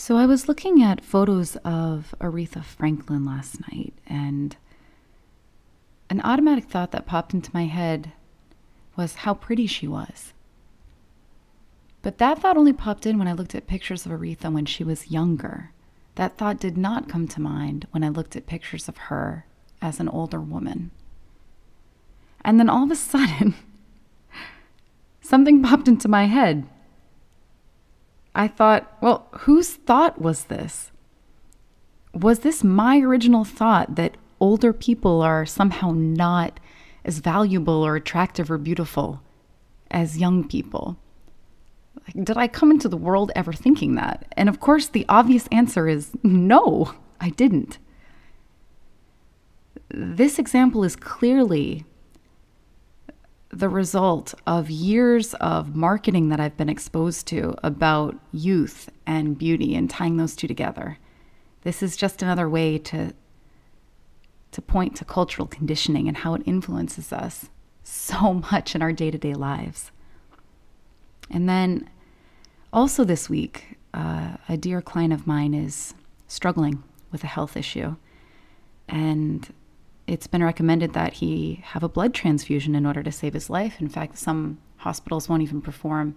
So I was looking at photos of Aretha Franklin last night, and an automatic thought that popped into my head was how pretty she was. But that thought only popped in when I looked at pictures of Aretha when she was younger. That thought did not come to mind when I looked at pictures of her as an older woman. And then all of a sudden, something popped into my head. I thought, well, whose thought was this? Was this my original thought that older people are somehow not as valuable or attractive or beautiful as young people? Like, did I come into the world ever thinking that? And of course, the obvious answer is no, I didn't. This example is clearly the result of years of marketing that I've been exposed to about youth and beauty and tying those two together. This is just another way to point to cultural conditioning and how it influences us so much in our day-to-day lives. And then also this week, a dear client of mine is struggling with a health issue, and it's been recommended that he have a blood transfusion in order to save his life. In fact, some hospitals won't even perform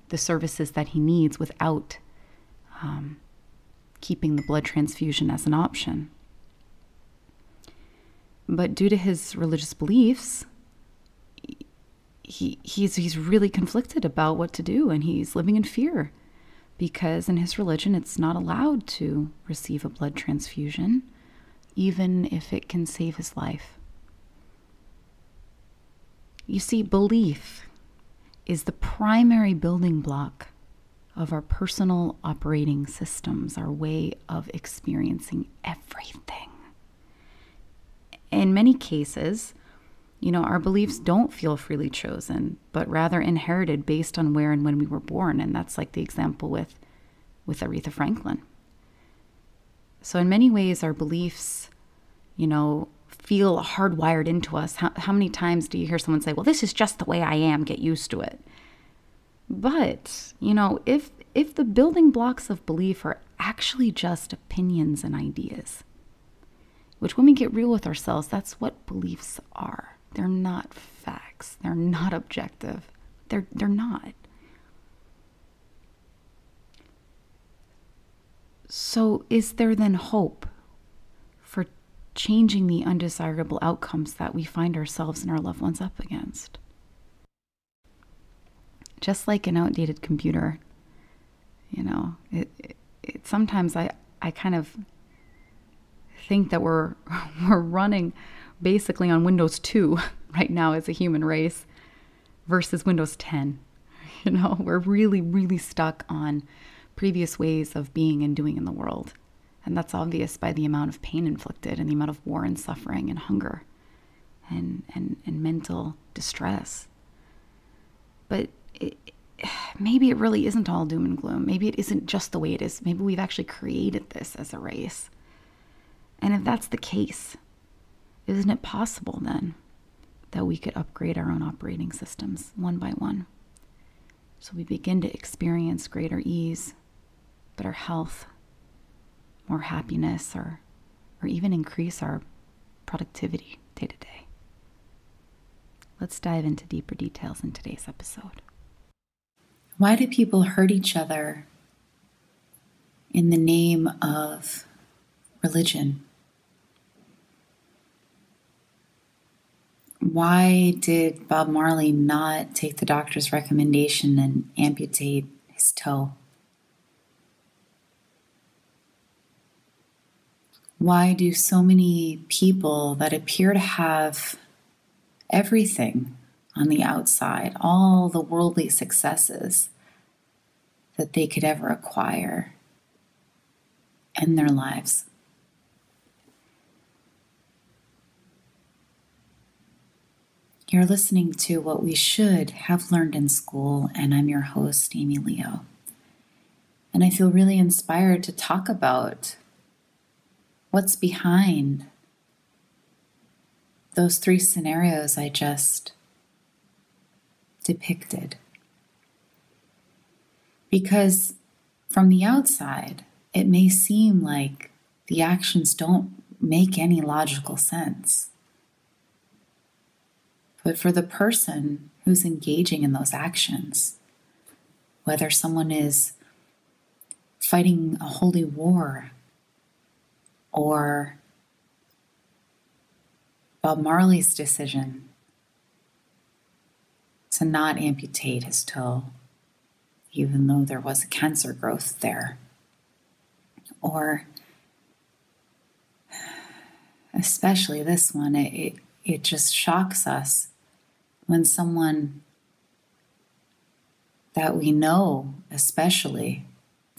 the services that he needs without keeping the blood transfusion as an option. But due to his religious beliefs, he's really conflicted about what to do, and he's living in fear because in his religion it's not allowed to receive a blood transfusion, even if it can save his life. You see, belief is the primary building block of our personal operating systems, our way of experiencing everything. In many cases, our beliefs don't feel freely chosen, but rather inherited based on where and when we were born. And that's like the example with Aretha Franklin. So in many ways, our beliefs, feel hardwired into us. How many times do you hear someone say, well, this is just the way I am, get used to it? But, if the building blocks of belief are actually just opinions and ideas, which when we get real with ourselves, that's what beliefs are. They're not facts. They're not objective. They're not. So is there then hope for changing the undesirable outcomes that we find ourselves and our loved ones up against? Just like an outdated computer, sometimes I kind of think that we're running basically on Windows 2 right now as a human race versus Windows 10. We're really, really stuck on previous ways of being and doing in the world. And that's obvious by the amount of pain inflicted and the amount of war and suffering and hunger and mental distress. But maybe it really isn't all doom and gloom. Maybe it isn't just the way it is. Maybe we've actually created this as a race. And if that's the case, isn't it possible then that we could upgrade our own operating systems one by one? So we begin to experience greater ease, better health, more happiness, or even increase our productivity day to day. Let's dive into deeper details in today's episode. Why do people hurt each other in the name of religion? Why did Bob Marley not take the doctor's recommendation and amputate his toe? Why do so many people that appear to have everything on the outside, all the worldly successes that they could ever acquire, end their lives? You're listening to What We Should Have Learned in School, and I'm your host, Amy Leo. And I feel really inspired to talk about what's behind those three scenarios I just depicted. Because from the outside, it may seem like the actions don't make any logical sense. But for the person who's engaging in those actions, whether someone is fighting a holy war or Bob Marley's decision to not amputate his toe, even though there was a cancer growth there, or especially this one, it just shocks us when someone that we know, especially,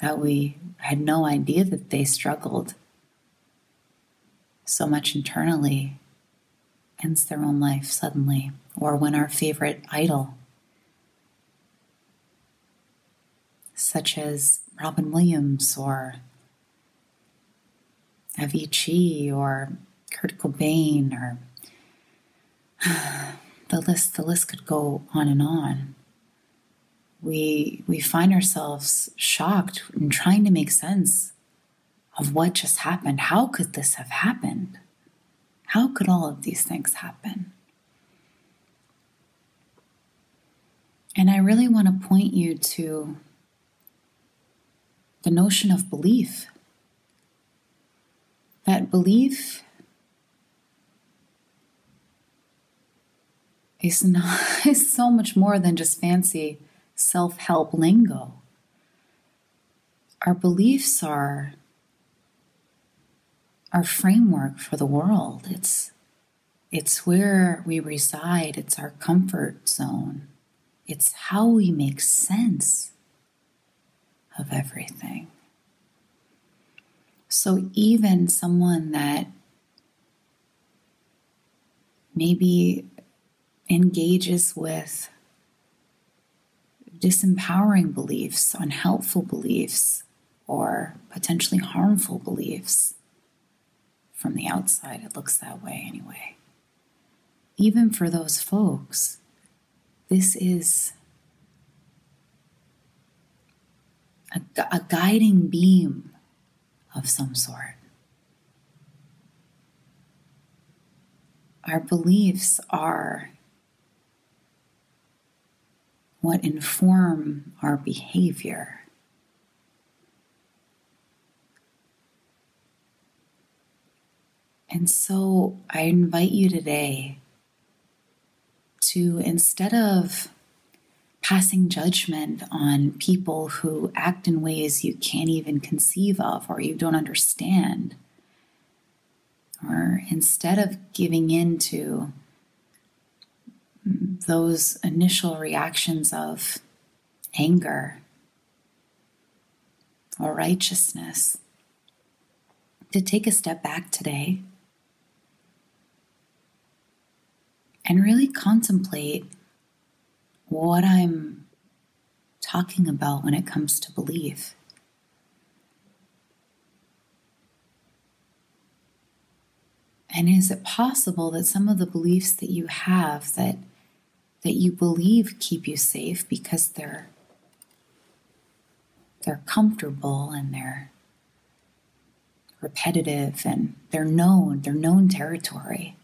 that we had no idea that they struggled so much internally, ends their own life suddenly. Or when our favorite idol, such as Robin Williams or Avicii or Kurt Cobain, or the list could go on and on. We find ourselves shocked and trying to make sense of what just happened. How could this have happened? How could all of these things happen? And I really want to point you to the notion of belief. That belief is so much more than just fancy self-help lingo. Our beliefs are our framework for the world. It's where we reside. It's our comfort zone. It's how we make sense of everything. So even someone that maybe engages with disempowering beliefs, unhelpful beliefs, or potentially harmful beliefs, from the outside it looks that way anyway. Even for those folks, this is a guiding beam of some sort. Our beliefs are what inform our behavior. And so I invite you today to, instead of passing judgment on people who act in ways you can't even conceive of or you don't understand, or instead of giving in to those initial reactions of anger or righteousness, to take a step back today and really contemplate what I'm talking about when it comes to belief. And is it possible that some of the beliefs that you have that you believe keep you safe because they're comfortable and they're repetitive and they're known territory?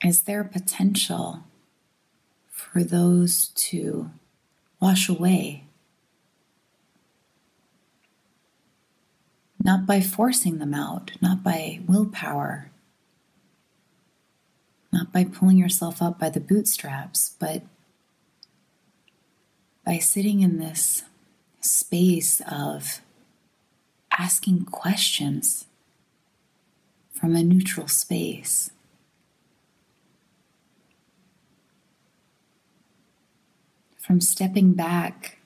Is there potential for those to wash away? Not by forcing them out, not by willpower, not by pulling yourself up by the bootstraps, but by sitting in this space of asking questions from a neutral space. From stepping back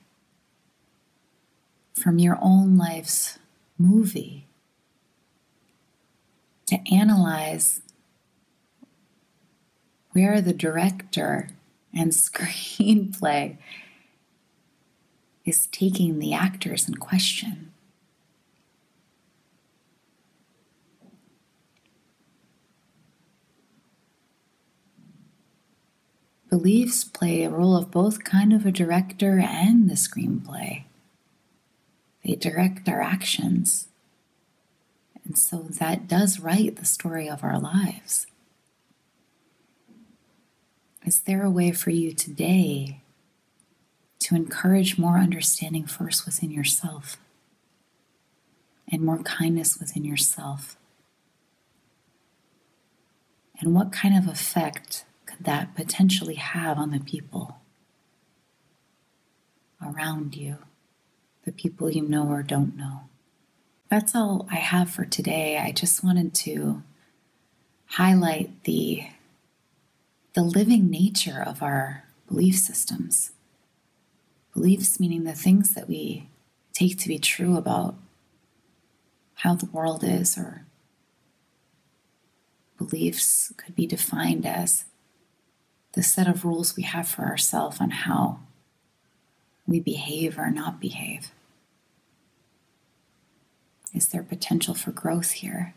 from your own life's movie to analyze where the director and screenplay is taking the actors in question. Beliefs play a role of both kind of a director and the screenplay. They direct our actions. And so that does write the story of our lives. Is there a way for you today to encourage more understanding first within yourself and more kindness within yourself? And what kind of effect could that potentially have on the people around you, the people you know or don't know? That's all I have for today. I just wanted to highlight the living nature of our belief systems. Beliefs meaning the things that we take to be true about how the world is, or beliefs could be defined as the set of rules we have for ourselves on how we behave or not behave. Is there potential for growth here?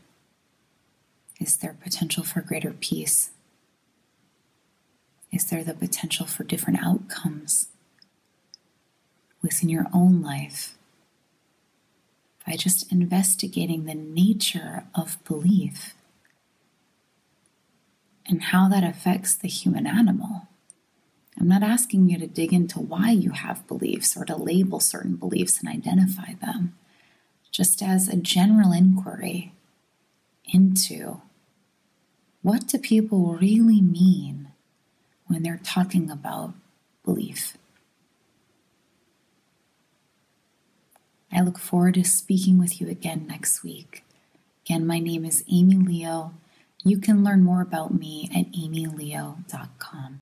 Is there potential for greater peace? Is there the potential for different outcomes within your own life by just investigating the nature of belief and how that affects the human animal? I'm not asking you to dig into why you have beliefs or to label certain beliefs and identify them, just as a general inquiry into what do people really mean when they're talking about belief. I look forward to speaking with you again next week. Again, my name is Amy Leo. You can learn more about me at amyleo.com.